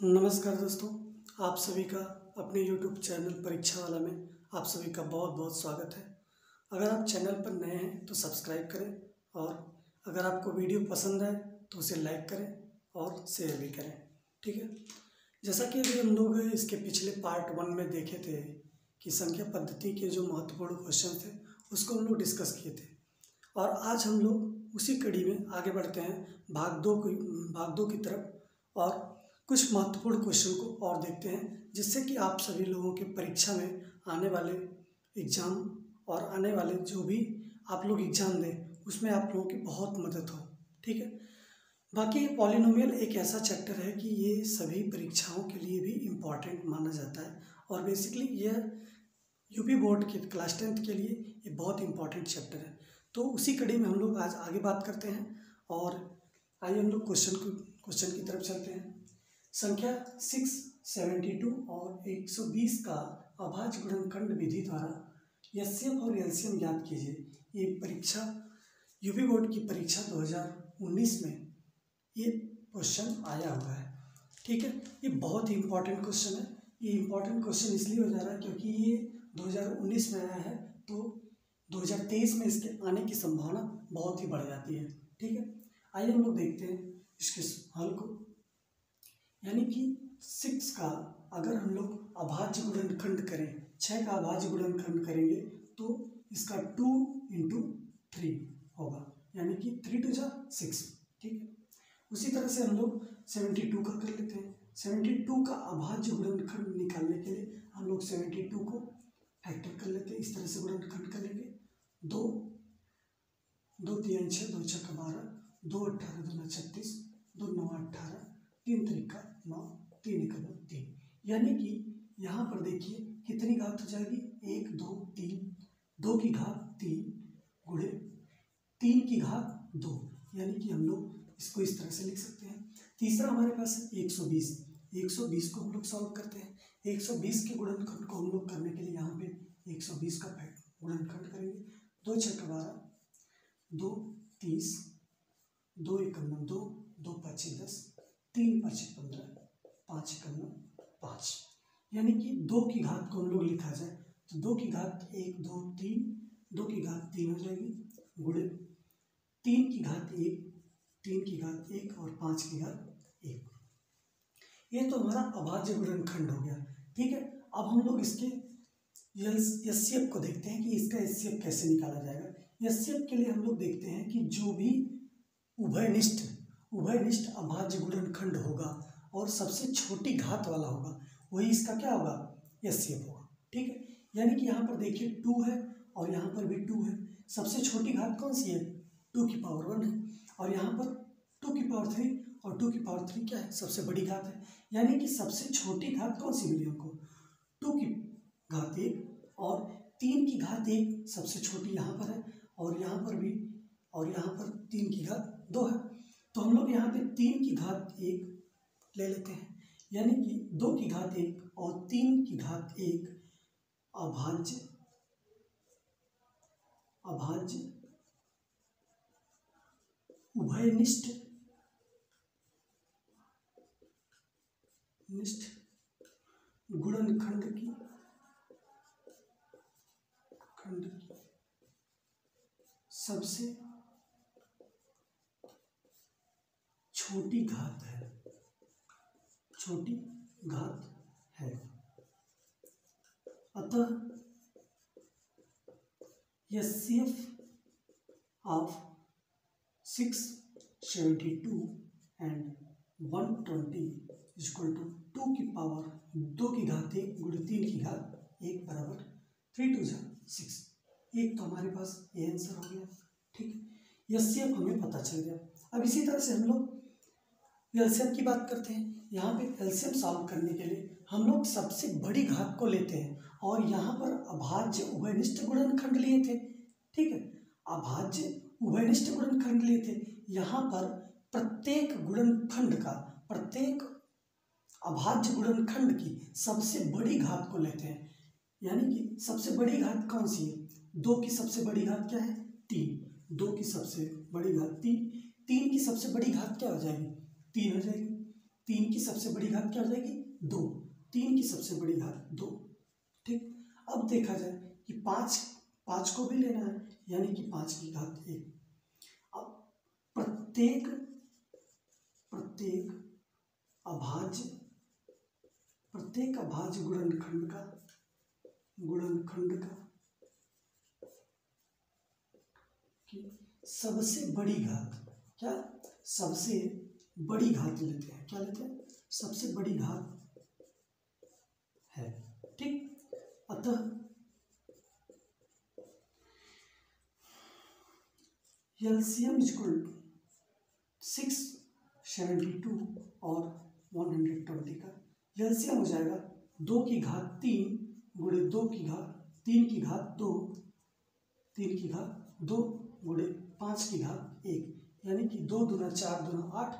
नमस्कार दोस्तों, आप सभी का अपने YouTube चैनल परीक्षा वाला में आप सभी का बहुत बहुत स्वागत है। अगर आप चैनल पर नए हैं तो सब्सक्राइब करें और अगर आपको वीडियो पसंद आए तो उसे लाइक करें और शेयर भी करें। ठीक है, जैसा कि अभी हम लोग इसके पिछले पार्ट 1 में देखे थे कि संख्या पद्धति के जो महत्वपूर्ण क्वेश्चन थे उसको हम लोग डिस्कस किए थे और आज हम लोग उसी कड़ी में आगे बढ़ते हैं भाग दो की तरफ और कुछ महत्वपूर्ण क्वेश्चन को और देखते हैं, जिससे कि आप सभी लोगों के परीक्षा में आने वाले एग्ज़ाम और आने वाले जो भी आप लोग एग्ज़ाम दें उसमें आप लोगों की बहुत मदद हो। ठीक है, बाकी पॉलिनोमियल एक ऐसा चैप्टर है कि ये सभी परीक्षाओं के लिए भी इम्पॉर्टेंट माना जाता है और बेसिकली यह यूपी बोर्ड के क्लास 10th के लिए ये बहुत इम्पॉर्टेंट चैप्टर है। तो उसी कड़ी में हम लोग आज आगे बात करते हैं और आइए हम लोग क्वेश्चन की तरफ चलते हैं। संख्या 672 और 120 का अभाज्य गुणनखंड विधि द्वारा एचसीएफ और एलसीएम ज्ञात कीजिए। ये परीक्षा यूपी बोर्ड की परीक्षा 2019 में ये क्वेश्चन आया हुआ है। ठीक है, ये बहुत ही इम्पोर्टेंट क्वेश्चन है। ये इम्पोर्टेंट क्वेश्चन इसलिए हो जा रहा है क्योंकि ये 2019 में आया है तो 2023 में इसके आने की संभावना बहुत ही बढ़ जाती है। ठीक है, आइए हम लोग देखते हैं इसके हल को। यानी कि 6 का अगर हम लोग अभाज्य गुणनखंड करें, 6 का अभाज्य गुणनखंड करेंगे तो इसका 2 × 3 होगा, यानी कि 3 × 6। ठीक है, उसी तरह से हम लोग 72 का कर लेते हैं। 72 का अभाज्य गुणनखंड निकालने के लिए हम लोग 72 को फैक्टर कर लेते हैं। इस तरह से गुणनखंड करेंगे 2 2 3 6 2 6 12 2 18 2 9 36 2 9 18 3 3 9 3 1 3, यानी कि यहाँ पर देखिए कितनी घात हो जाएगी 1 2 3 2 की घात 3 गुणे 3 की घात 2, यानी कि हम लोग इसको इस तरह से लिख सकते हैं। तीसरा हमारे पास है 120। 120 को हम लोग सॉल्व करते हैं। 120 के गुणनखंड को हम लोग करने के लिए यहाँ पे 120 का गुणनखंड करेंगे। 2 6 12 2 30 2 1 2 2 5 10 3 5 15 5 1 5, यानी कि 2 की घात को हम लोग लिखा जाए तो 2 की घात 1 2 3 2 की घात 3 हो जाएगी गुणे 3 की घात 1 3 की घात 1 और 5 की घात 1। ये तो हमारा अभाज्य गुणनखंड हो गया। ठीक है, अब हम लोग इसके एचसीएफ को देखते हैं कि इसका एचसीएफ कैसे निकाला जाएगा। एचसीएफ के लिए हम लोग देखते हैं कि जो भी उभयनिष्ठ अभाज्य गुणनखंड होगा और सबसे छोटी घात वाला होगा वही इसका क्या होगा, एचसीएफ होगा। ठीक है, यानी कि यहाँ पर देखिए 2 है और यहाँ पर भी 2 है। सबसे छोटी घात कौन सी है, 2 की पावर 1 है और यहाँ पर 2 की पावर 3 और 2 की पावर 3 क्या है, सबसे बड़ी घात है। यानी कि सबसे छोटी घात कौन सी मिली हमको, 2 की घात 1 और 3 की घात 1 सबसे छोटी यहाँ पर है और यहाँ पर भी और यहाँ पर 3 की घात 2 है। तो हम लोग यहाँ पे 3 की घात 1 ले लेते हैं, यानी कि 2 की घात 1 और 3 की घात 1 अभाज्य उभयनिष्ठ गुणनखंड की सबसे छोटी घात है। अतः HCF of 672 and 120 equal to 2 की पावर 2 की घात 1 गुणे 3 की घात 1 बराबर 3 × 6। एक तो हमारे पास ये आंसर हो गया। ठीक है, एचसीएफ हमें पता चल गया। अब इसी तरह से हम लोग एलसीएम की बात करते हैं। यहाँ पे एलसीएम सॉल्व करने के लिए हम लोग सबसे बड़ी घात को लेते हैं और यहाँ पर अभाज्य उभयनिष्ठ गुणनखंड लिए थे। ठीक है, अभाज्य उभयनिष्ठ गुणनखंड लिए थे। यहाँ पर प्रत्येक अभाज्य गुणनखंड की सबसे बड़ी घात को लेते हैं, यानी कि सबसे बड़ी घात कौन सी है, 2 की सबसे बड़ी घात क्या है, 3। 2 की सबसे बड़ी घात 3, 3 की सबसे बड़ी घात क्या हो जाएगी, 3 हो जाएगी। 3 की सबसे बड़ी घात क्या हो जाएगी 2, 3 की सबसे बड़ी घात 2। ठीक, अब देखा जाए कि 5 को भी लेना है, यानी कि 5 की घात 1। अब प्रत्येक अभाज्य गुणनखंड का कि सबसे बड़ी घात, क्या सबसे बड़ी घात लेते हैं, क्या लेते हैं सबसे बड़ी घात है। ठीक, अतः एलसीएम इक्वल 672 और 120 का एलसीएम हो जाएगा 2 की घात 3 गुणे 2 की घात 3 की घात 2, 3 की घात 2 गुणे 5 की घात 1, यानी कि 2 दूना 4 दूना 8,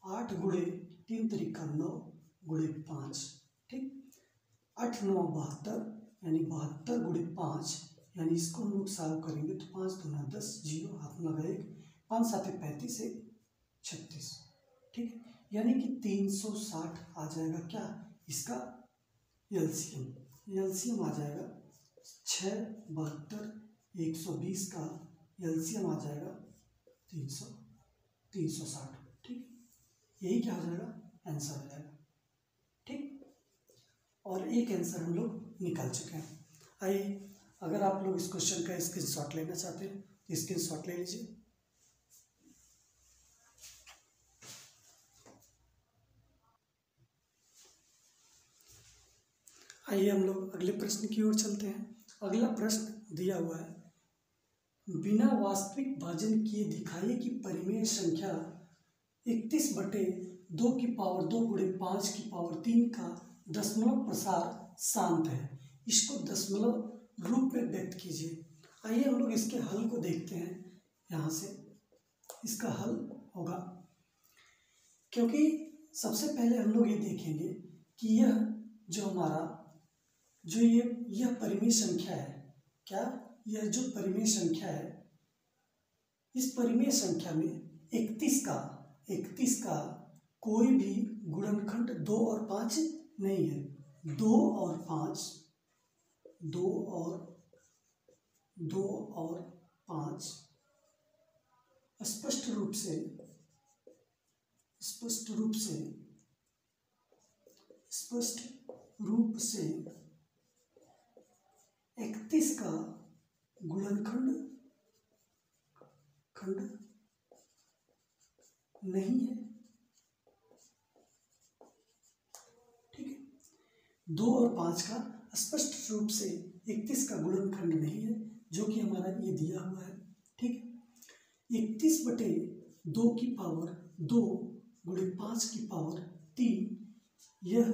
8 गुणे 3 त्रिका 9 गुणे 5। ठीक, 8 9 72, यानी 72 गुणे 5, यानी इसको हम लोग सॉल्व करेंगे तो 5 दूना 10, 0 हाथ में लगा 1, 5 7 35 1 36। ठीक, यानी कि 360 आ जाएगा क्या इसका एलसीएम आ जाएगा 6 72 120 का एलसीएम आ जाएगा 360। ठीक, यही क्या हो जाएगा आंसर हो जाएगा। ठीक, और एक आंसर हम लोग निकाल चुके हैं। आइए, अगर आप लोग इस क्वेश्चन का स्क्रीनशॉट लेना चाहते हैं तो स्क्रीनशॉट ले लीजिए। आइए हम लोग अगले प्रश्न की ओर चलते हैं। अगला प्रश्न दिया हुआ है, बिना वास्तविक भाजन किए दिखाइए कि परिमेय संख्या 31/2 की पावर 2 गुणे 5 की पावर 3 का दशमलव प्रसार शांत है, इसको दशमलव रूप में व्यक्त कीजिए। आइए हम लोग इसके हल को देखते हैं। यहाँ से इसका हल होगा, क्योंकि सबसे पहले हम लोग ये देखेंगे कि यह जो हमारा जो यह परिमेय संख्या है, क्या यह जो परिमेय संख्या है, इस परिमेय संख्या में 31 का कोई भी गुणनखंड 2 और 5 नहीं है। 2 और 5 स्पष्ट रूप से 31 का गुणनखंड नहीं है। ठीक है, 2 और 5 का स्पष्ट रूप से 31 का गुणनखंड नहीं है, जो कि हमारा ये दिया हुआ है। ठीक है, 31/2 की पावर 2 गुणे 5 की पावर 3 यह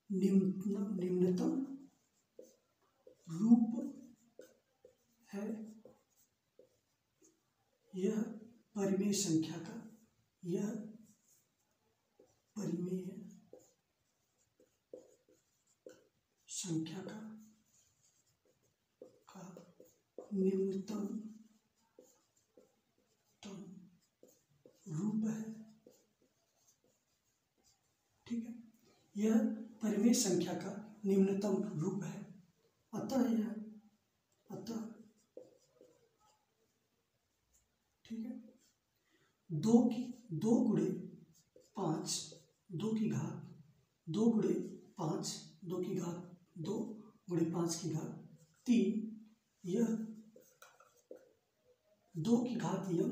निम्नतम रूप है। यह परिमेय संख्या का निम्नतम रूप है। ठीक है, यह परिमेय संख्या का निम्नतम रूप है। अतः ठीक है, 2 गुणे 5 2 की घात 2 गुणे 5 2 की घात 2 गुणे 5 की घात 3, यह 2 की घात m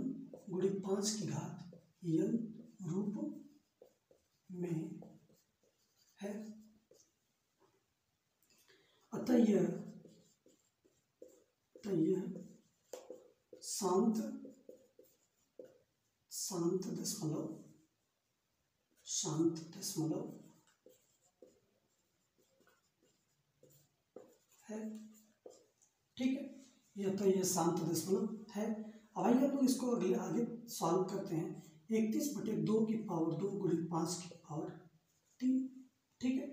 गुणे 5 की घात n रूप में है। अतः यह शांत दशमलव है। ठीक है, यह शांत दशमलव है। अब आइए हम लोग इसको आगे सॉल्व करते हैं। 31/2 की पावर 2 गुणे 5 की पावर 3। ठीक है,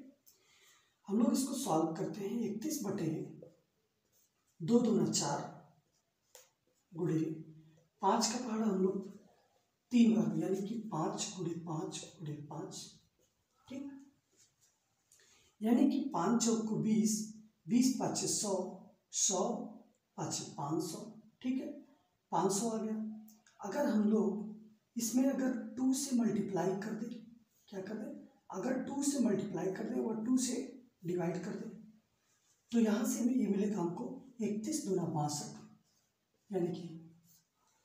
हम लोग इसको सॉल्व करते हैं। 31/2 दूना 4 गुणे 5 का पहाड़ा हम लोग 3 वर्ग, यानी कि 5 गुणे 5 गुणे 5, ठीक। यानी कि 5 चौक को 20, 20 पाँच 100, 100 पाँच 500, ठीक है, 500 आ गया। अगर हम लोग इसमें अगर 2 से मल्टीप्लाई कर दें, क्या कर दें, अगर 2 से मल्टीप्लाई कर दें और 2 से डिवाइड कर दें, तो यहाँ से ये मिलेगा हमको 31 दूना 62, यानी कि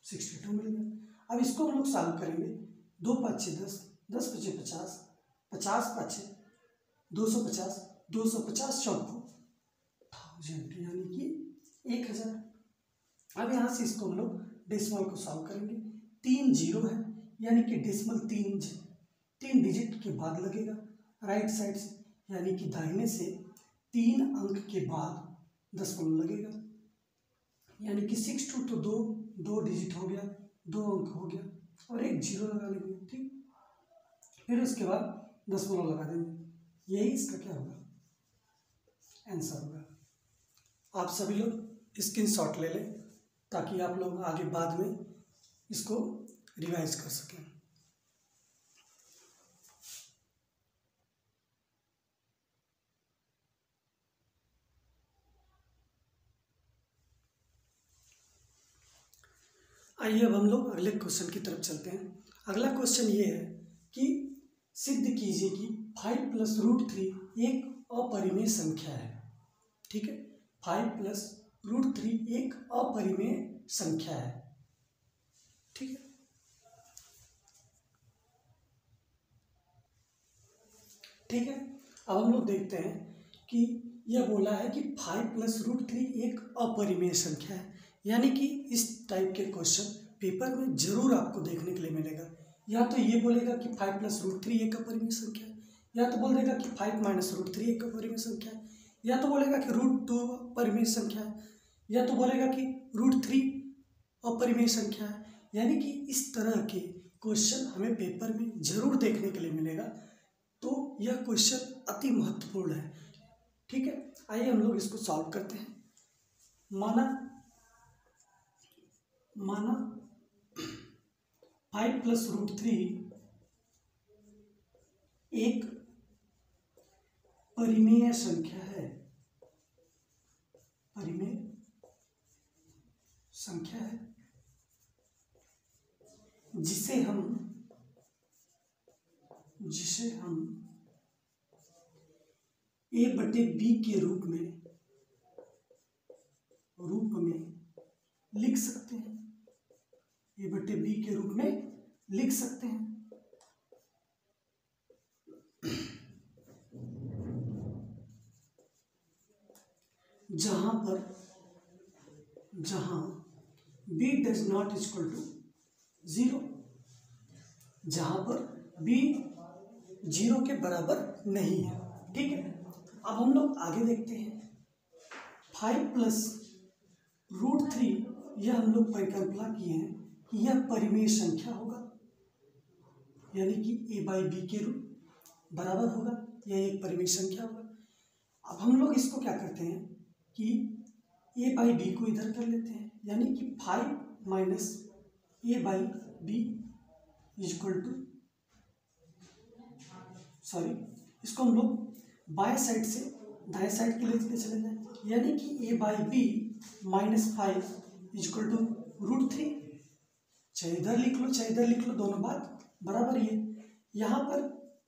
62 मिल गया। अब इसको हम लोग सॉल्व करेंगे। 2 पाँच 10, 10 पचे 50, 50 पाँच 250, 250 चौक को 1000, यानी कि 1000। अब यहाँ से इसको हम लोग डेसिमल को सॉल्व करेंगे। 3 जीरो है, यानी कि डेसिमल 3 डिजिट के बाद लगेगा राइट साइड से, यानी कि दाहिने से 3 अंक के बाद दशमलव लगेगा, यानी कि 62 तो 2 डिजिट हो गया, 2 अंक हो गया, और एक जीरो लगा लेंगे, ठीक। फिर उसके बाद दशमलव लगा देंगे। यही इसका क्या होगा, आंसर होगा। आप सभी लोग स्क्रीनशॉट ले लें ताकि आप लोग आगे बाद में इसको रिवाइज कर सकें। आइए अब हम लोग अगले क्वेश्चन की तरफ चलते हैं। अगला क्वेश्चन ये है कि सिद्ध कीजिए कि 5 + √3 एक अपरिमेय संख्या है, ठीक है। 5 + √3 एक अपरिमेय संख्या है, ठीक है। ठीक है, अब हम लोग देखते हैं कि यह बोला है कि 5 + √3 एक अपरिमेय संख्या है, यानी कि इस टाइप के क्वेश्चन पेपर में जरूर आपको देखने के लिए मिलेगा। या तो ये बोलेगा कि 5 + √3 एक अपरिमेय संख्या है, या तो बोल देगा कि 5 - √3 एक अपरिमेय संख्या है, या तो बोलेगा कि √2 अपरिमेय संख्या है, या तो बोलेगा कि √3 अपरिमेय संख्या है। यानी कि इस तरह के क्वेश्चन हमें पेपर में जरूर देखने के लिए मिलेगा, तो यह क्वेश्चन अति महत्वपूर्ण है, ठीक है। आइए हम लोग इसको सॉल्व करते हैं। माना 5 + √3 एक परिमेय संख्या है, परिमेय संख्या है, जिसे हम a/b के रूप में लिख सकते हैं, a/b के रूप में लिख सकते हैं। जहां b does not equal to 0, जहां पर b 0 के बराबर नहीं है, ठीक है। अब हम लोग आगे देखते हैं। 5 + √3 यह हम लोग परिकल्पना किए हैं कि यह परिमेय संख्या होगा, यानी कि a/b के रूप बराबर होगा, यह एक परिमेय संख्या होगा। अब हम लोग इसको क्या करते हैं कि a/b को इधर कर लेते हैं, यानी कि 5 - a/b इक्वल टू, इसको हम लोग बाएं साइड से दाएं साइड के लिए चले जाए, यानी कि a/b - 5 इक्वल टू √3। चाहे इधर लिख लो चाहे इधर लिख लो, दोनों बात बराबर ही है। यहाँ पर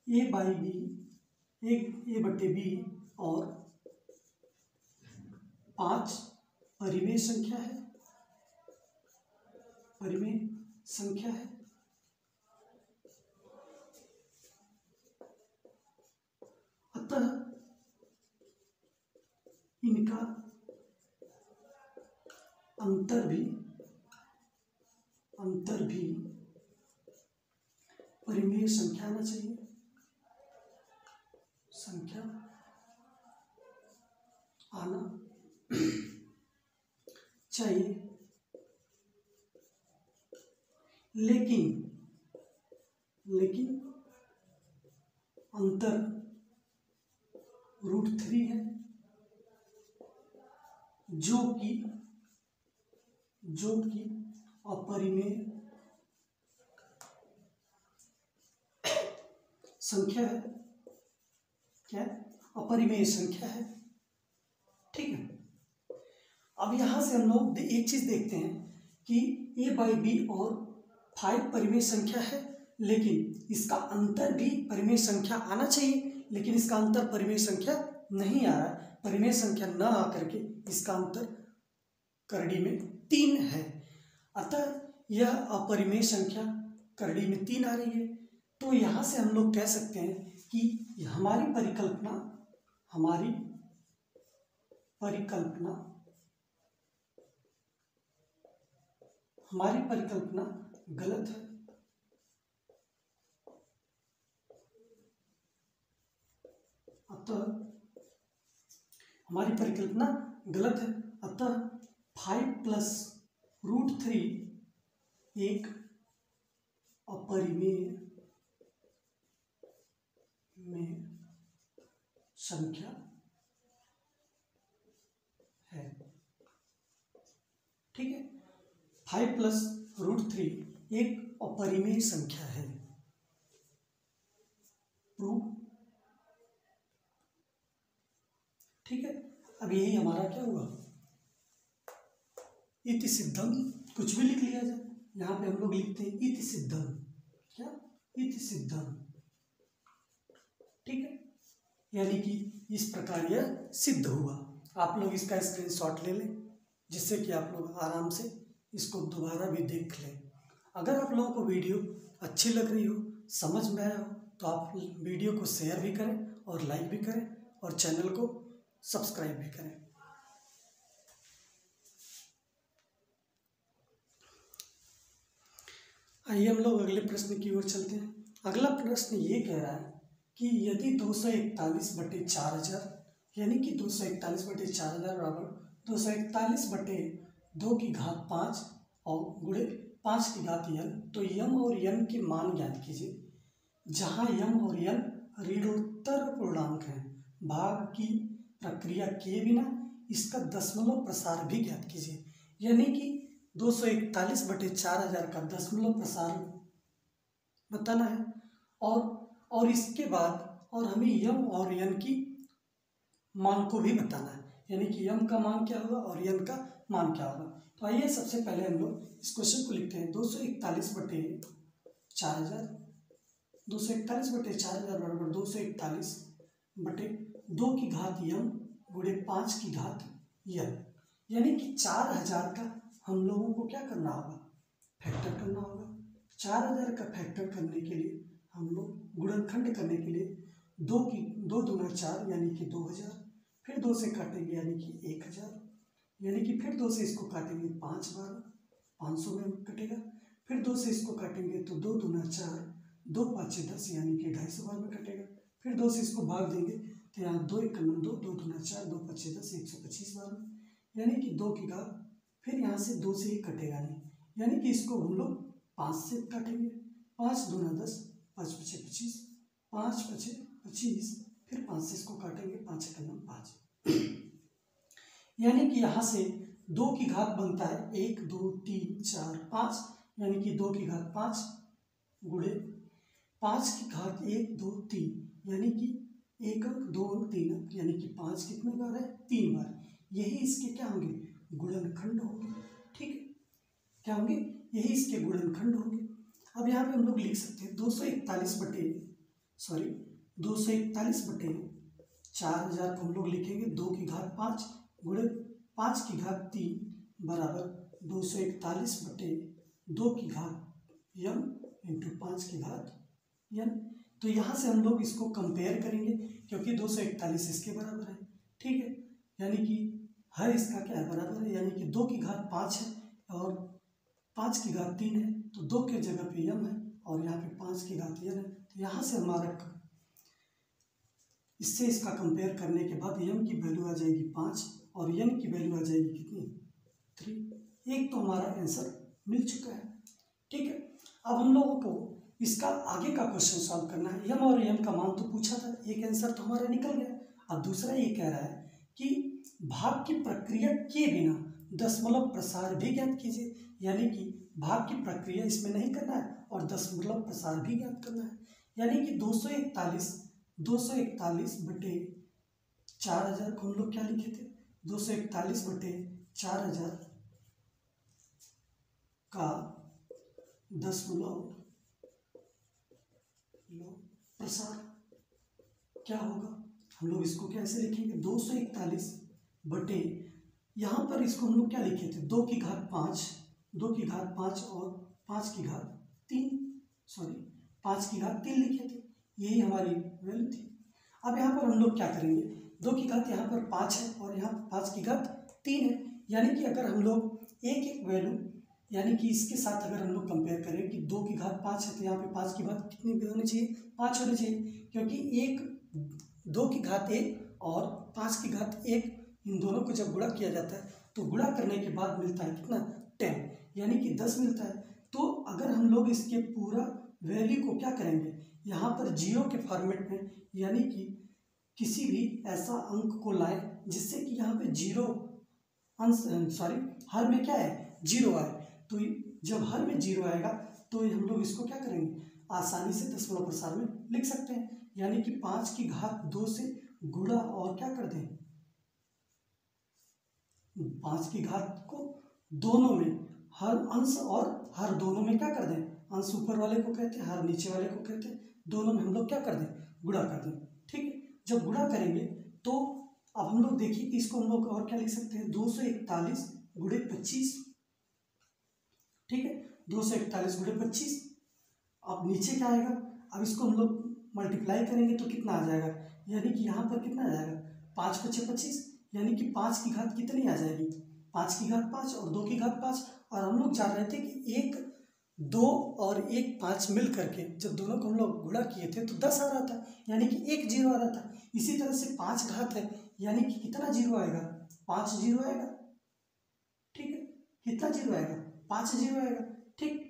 a/b और 5 परिमेय संख्या है, परिमेय संख्या है। अतः इनका अंतर भी परिमेय संख्या आना चाहिए, संख्या आना चाहिए। लेकिन अंतर √3 है, जो कि अपरिमेय संख्या है, क्या है, अपरिमेय संख्या है। ठीक है, अब यहाँ से हम लोग एक चीज देखते हैं कि a/b और 5 परिमेय संख्या है, लेकिन इसका अंतर भी परिमेय संख्या आना चाहिए, लेकिन इसका अंतर परिमेय संख्या नहीं आ रहा है। परिमेय संख्या न आकर के इसका अंतर करड़ी में 3 है, अतः यह अपरिमेय संख्या करड़ी में 3 आ रही है। तो यहाँ से हम लोग कह सकते हैं कि हमारी परिकल्पना गलत है। अतः 5 + √3 एक अपरिमेय संख्या है। ठीक है, 5 + √3 एक अपरिमेय संख्या है। प्रूव। ठीक है, अब यही हमारा क्या हुआ, इति सिद्धम। कुछ भी लिख लिया जाए, यहाँ पे हम लोग लिखते हैं इति सिद्धम। क्या, इति सिद्धम। ठीक है, यानी कि इस प्रकार यह सिद्ध हुआ। आप लोग इसका स्क्रीनशॉट ले लें, जिससे कि आप लोग आराम से इसको दोबारा भी देख लें। अगर आप लोगों को वीडियो अच्छी लग रही हो, समझ में आया हो, तो आप वीडियो को शेयर भी करें और लाइक भी करें और चैनल को सब्सक्राइब भी करें। आइए हम लोग अगले प्रश्न की ओर चलते हैं। अगला प्रश्न ये कह रहा है कि यदि 241/4000 यानी कि 241/4000 बराबर 241/2 और गुणे 5n, तो यम और यन के मान ज्ञात कीजिए। जहाँ यम और यन ऋणोत्तर पूर्णांक हैं, भाग की प्रक्रिया किए बिना इसका दशमलव प्रसार भी ज्ञात कीजिए। यानी कि 241/4000 का दशमलव प्रसार बताना है, और इसके बाद और हमें यम और यन की मान को भी बताना है। यानी कि यम का मान क्या होगा और यन का मान क्या होगा। तो आइए सबसे पहले हम लोग इस क्वेश्चन को लिखते हैं। 241/4000 241/4000 बराबर 241/2 गुणे 5n, यानी कि 4000 का हम लोगों को क्या करना होगा, फैक्टर करना होगा। 4000 का फैक्टर करने के लिए हम लोग गुणनखंड करने के लिए 2 दूना 4 यानी कि 2000, फिर 2 से काटेंगे यानी कि 1000, यानी कि फिर 2 से इसको काटेंगे 5 बार, 500 में कटेगा। फिर 2 से इसको काटेंगे तो 2 दूना 4, 2 5 10 यानी कि 250 बार में कटेगा। फिर 2 से इसको भाग देंगे तो यहाँ 2 1 2, 2 दूना 4, 2 5 10, 125 बार में, यानी कि 2 की घात। फिर यहाँ से 2 से ही कटेगा नहीं, यानी कि इसको हम लोग 5 से काटेंगे। 5 दूना 10, 5 5 25, 5 5 25, फिर 5 से इसको काटेंगे, 5 1 5, यानी कि यहाँ से 2 की घात बनता है 1 2 3 4 5, यानी कि 2 की घात 5 गुणे 5 की घात 1 2 3, यानी कि 1 अंक 2 अंक 3 अंक, यानी कि 5 कितने बार है, 3 बार। यही इसके क्या होंगे, गुणनखंड होंगे। ठीक है, क्या होंगे, यही इसके गुणनखंड होंगे। अब यहाँ पे हम लोग लिख सकते हैं 241/4000 को हम लोग लिखेंगे 2 की घात 5 गुणे 5 की घात 3 बराबर 241/2 की घात यम इंटू 5 की घात यन। तो यहाँ से हम लोग इसको कंपेयर करेंगे, क्योंकि 241 इसके बराबर है। ठीक है, यानी कि हर इसका क्या है, बराबर है, यानी कि 2 की घात 5 है और 5 की घात 3 है, तो 2 के जगह पे यम है और यहाँ पे 5 की घात यन है। तो यहाँ से हमारा इससे इसका कंपेयर करने के बाद यम की वैल्यू आ जाएगी 5 और यन की वैल्यू आ जाएगी कितनी, 3। एक तो हमारा आंसर मिल चुका है। ठीक है, अब हम लोगों को इसका आगे का क्वेश्चन सॉल्व करना है। यम और यन का मान तो पूछा था, एक आंसर तो हमारा निकल गया। अब दूसरा ये कह रहा है कि भाग की प्रक्रिया किए बिना दशमलव प्रसार भी ज्ञात कीजिए, यानी कि भाग की प्रक्रिया इसमें नहीं करना है और दशमलव प्रसार भी ज्ञात करना है। यानी कि 241 बटे 4000 को हम लोग क्या लिखे थे, 241 बटे 4000 का 10 प्रसार क्या होगा। हम लोग इसको कैसे लिखेंगे, 241 बटे, यहाँ पर इसको हम लोग क्या लिखे थे, 2 की घात 5 और 5 की घात 3 लिखे थे, यही हमारी वैल्यू थी। अब यहाँ पर हम लोग क्या करेंगे, 2 की घात यहाँ पर 5 है और यहाँ 5 की घात 3 है, यानी कि अगर हम लोग एक वैल्यू, यानी कि इसके साथ अगर हम लोग कंपेयर करें कि 2 की घात 5 है तो यहाँ पे 5 की घात कितनी होनी चाहिए, 5 होनी चाहिए, क्योंकि 2 की घात 1 और 5 की घात 1, इन दोनों को जब गुणा किया जाता है तो गुणा करने के बाद मिलता है कितना, 10, यानी कि 10 मिलता है। तो अगर हम लोग इसके पूरा वैल्यू को क्या करेंगे, यहाँ पर जीरो के फॉर्मेट में, यानी कि किसी भी ऐसा अंक को लाएं जिससे कि यहाँ पे जीरो हर में क्या है, जीरो आए। तो जब हर में जीरो आएगा तो हम लोग इसको क्या करेंगे, आसानी से दशमलव प्रसार में लिख सकते हैं, यानी कि 5 की घात 2 से गुणा और क्या कर दें, 5 की घात को दोनों में, हर अंश और हर दोनों में क्या कर दें, अंश ऊपर वाले को कहते हैं, हर नीचे वाले को कहते हैं, दोनों में हम लोग क्या कर दें, गुणा कर दें। ठीक है, जब गुणा करेंगे तो अब हम लोग देखिए कि इसको हम लोग और क्या लिख सकते हैं, 241 गुणे 25। ठीक है, 241 गुणे 25। अब नीचे क्या आएगा, अब इसको हम लोग मल्टीप्लाई करेंगे तो कितना आ जाएगा, यानी कि यहाँ पर कितना आ जाएगा, 5 × 6 = 25, यानी कि 5 की घात कितनी आ जाएगी, 5 की घात 5 और 2 की घात 5। और हम लोग चाह रहे थे कि 1 2 और 1 5 मिल करके जब दोनों को हम लोग गुणा किए थे तो 10 आ रहा था, यानी कि 1 0 आ रहा था। इसी तरह से 5 घात है, यानी कि कितना जीरो आएगा, 5 0 आएगा। ठीक है, कितना जीरो आएगा, 5 0 आएगा। ठीक,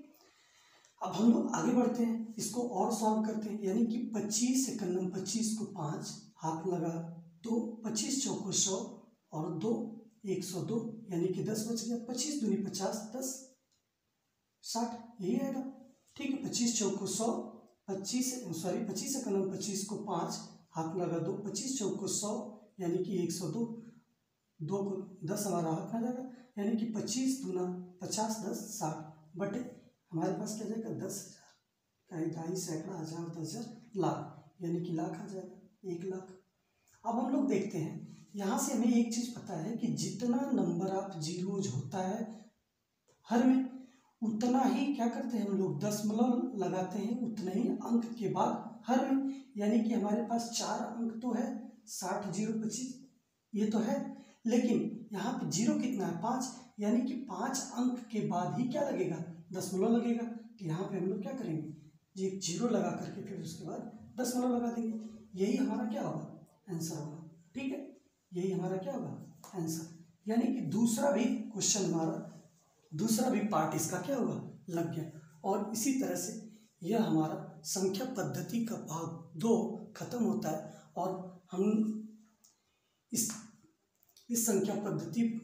अब हम लोग आगे बढ़ते हैं, इसको और सॉल्व करते हैं, यानी कि 25 × 25 को 5 हाथ लगा 2, 25 चौको 100 और 2 102, यानी कि 10 बच गया, 25 दूनी 50, 10 60, यही आएगा। ठीक है, 25 चौको 100, 25 × 25 को 5 हाथ लगा 2, 25 चौको 100 यानी कि 102, 2 को 10 हमारा हाथ में जाएगा, यानी कि 25 दूना 50, 10 60 बटे हमारे पास क्या जाएगा, 10,000, कहीं 2.5 सैकड़ा, 1000, 10,000, लाख, यानी कि लाख आ जाएगा, 1 लाख। अब हम लोग देखते हैं, यहाँ से हमें एक चीज़ पता है कि जितना नंबर ऑफ जीरोज होता है हर में, उतना ही क्या करते हैं हम लोग, दशमलव लगाते हैं उतने ही अंक के बाद हर में, यानी कि हमारे पास 4 अंक तो है, 60 0 25 ये तो है, लेकिन यहाँ पे जीरो कितना है, 5, यानी कि 5 अंक के बाद ही क्या लगेगा, दशमलव लगेगा। तो यहाँ पे हम लोग क्या करेंगे, ये जीरो लगा करके फिर उसके बाद दशमलव लगा देंगे, यही हमारा क्या होगा, आंसर होगा। ठीक है, यही हमारा क्या होगा, आंसर, यानी कि दूसरा भी क्वेश्चन हमारा, दूसरा भी पार्ट इसका क्या होगा, लग गया। और इसी तरह से यह हमारा संख्या पद्धति का भाग 2 खत्म होता है, और हम इस संख्या पद्धति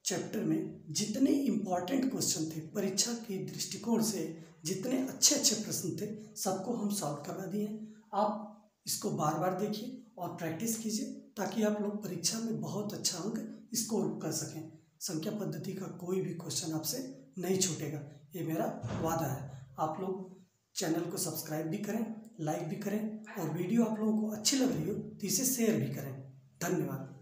चैप्टर में जितने इम्पॉर्टेंट क्वेश्चन थे, परीक्षा के दृष्टिकोण से जितने अच्छे अच्छे प्रश्न थे, सबको हम सॉल्व करवा दिए हैं। आप इसको बार बार देखिए और प्रैक्टिस कीजिए, ताकि आप लोग परीक्षा में बहुत अच्छा अंक स्कोर कर सकें। संख्या पद्धति का कोई भी क्वेश्चन आपसे नहीं छूटेगा, ये मेरा वादा है। आप लोग चैनल को सब्सक्राइब भी करें, लाइक भी करें, और वीडियो आप लोगों को अच्छी लग रही हो तो इसे शेयर भी करें। धन्यवाद।